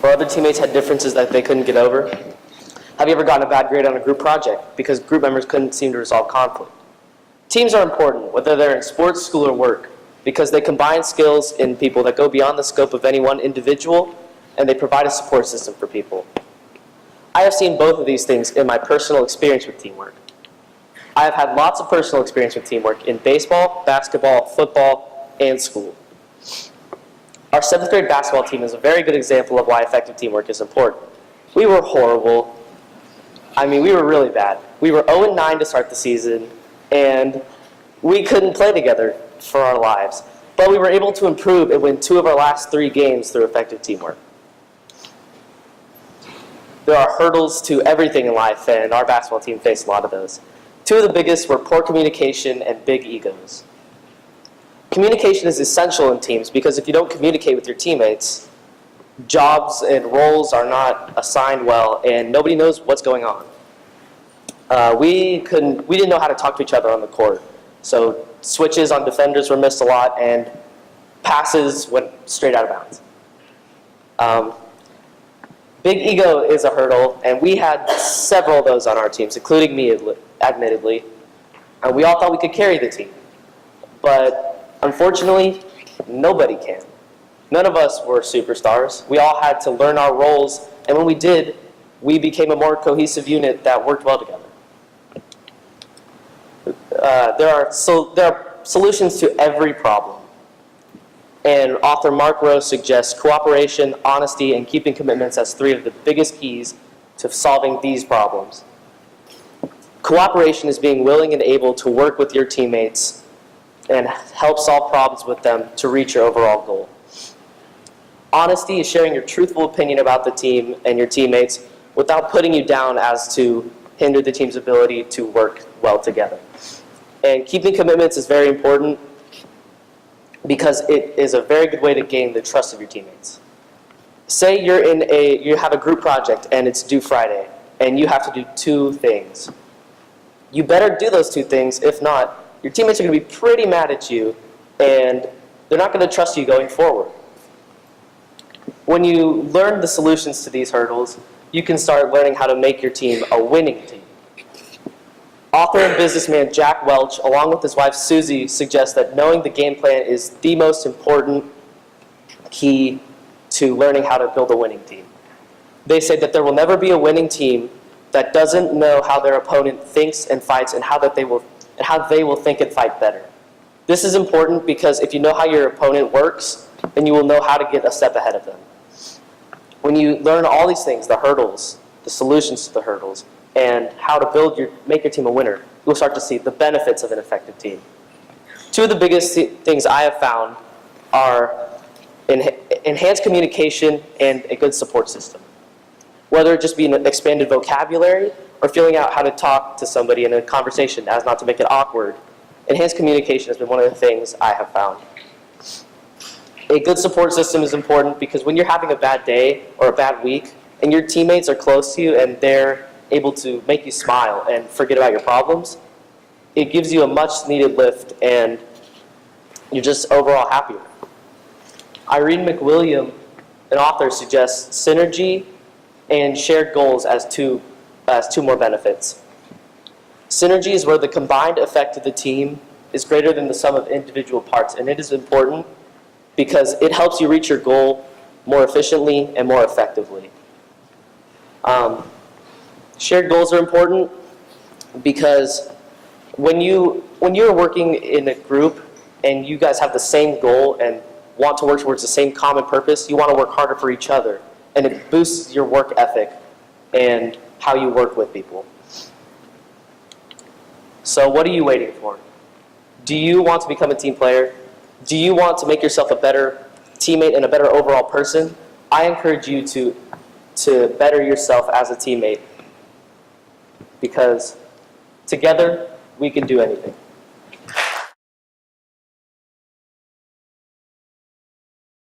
or other teammates had differences that they couldn't get over? Have you ever gotten a bad grade on a group project because group members couldn't seem to resolve conflict? Teams are important, whether they're in sports, school, or work, because they combine skills in people that go beyond the scope of any one individual, and they provide a support system for people. I have seen both of these things in my personal experience with teamwork. I have had lots of personal experience with teamwork in baseball, basketball, football, and school. Our 7th grade basketball team is a very good example of why effective teamwork is important. We were horrible. I mean, we were really bad. We were 0-9 to start the season, and we couldn't play together for our lives. But we were able to improve and win 2 of our last 3 games through effective teamwork. There are hurdles to everything in life, and our basketball team faced a lot of those. 2 of the biggest were poor communication and big egos. Communication is essential in teams because if you don't communicate with your teammates, jobs and roles are not assigned well, and nobody knows what's going on. We didn't know how to talk to each other on the court, so switches on defenders were missed a lot, and passes went straight out of bounds. Big ego is a hurdle, and we had several of those on our teams, including me, admittedly. And we all thought we could carry the team. But unfortunately, nobody can. None of us were superstars. We all had to learn our roles, and when we did, we became a more cohesive unit that worked well together. There are solutions to every problem. And author Mark Rose suggests cooperation, honesty, and keeping commitments as 3 of the biggest keys to solving these problems. Cooperation is being willing and able to work with your teammates and help solve problems with them to reach your overall goal. Honesty is sharing your truthful opinion about the team and your teammates without putting you down as to hinder the team's ability to work well together. And keeping commitments is very important because it is a very good way to gain the trust of your teammates. Say you have a group project and it's due Friday, and you have to do 2 things. You better do those 2 things. If not, your teammates are going to be pretty mad at you, and they're not going to trust you going forward. When you learn the solutions to these hurdles, you can start learning how to make your team a winning team. Author and businessman Jack Welch, along with his wife Susie, suggests that knowing the game plan is the most important key to learning how to build a winning team. They say that there will never be a winning team that doesn't know how their opponent thinks and fights and how they will think and fight better. This is important because if you know how your opponent works, then you will know how to get a step ahead of them. When you learn all these things, the hurdles, the solutions to the hurdles, and how to make your team a winner, you'll start to see the benefits of an effective team. 2 of the biggest things I have found are enhanced communication and a good support system. Whether it just be an expanded vocabulary or feeling out how to talk to somebody in a conversation as not to make it awkward, enhanced communication has been one of the things I have found. A good support system is important because when you're having a bad day or a bad week and your teammates are close to you and they're able to make you smile and forget about your problems, it gives you a much needed lift and you're just overall happier. Irene McWilliam, an author, suggests synergy and shared goals as two more benefits. Synergy is where the combined effect of the team is greater than the sum of individual parts, and it is important because it helps you reach your goal more efficiently and more effectively. Shared goals are important because when you're working in a group and you guys have the same goal and want to work towards the same common purpose, you want to work harder for each other, and it boosts your work ethic and how you work with people. So what are you waiting for? Do you want to become a team player? Do you want to make yourself a better teammate and a better overall person? I encourage you to better yourself as a teammate because together we can do anything.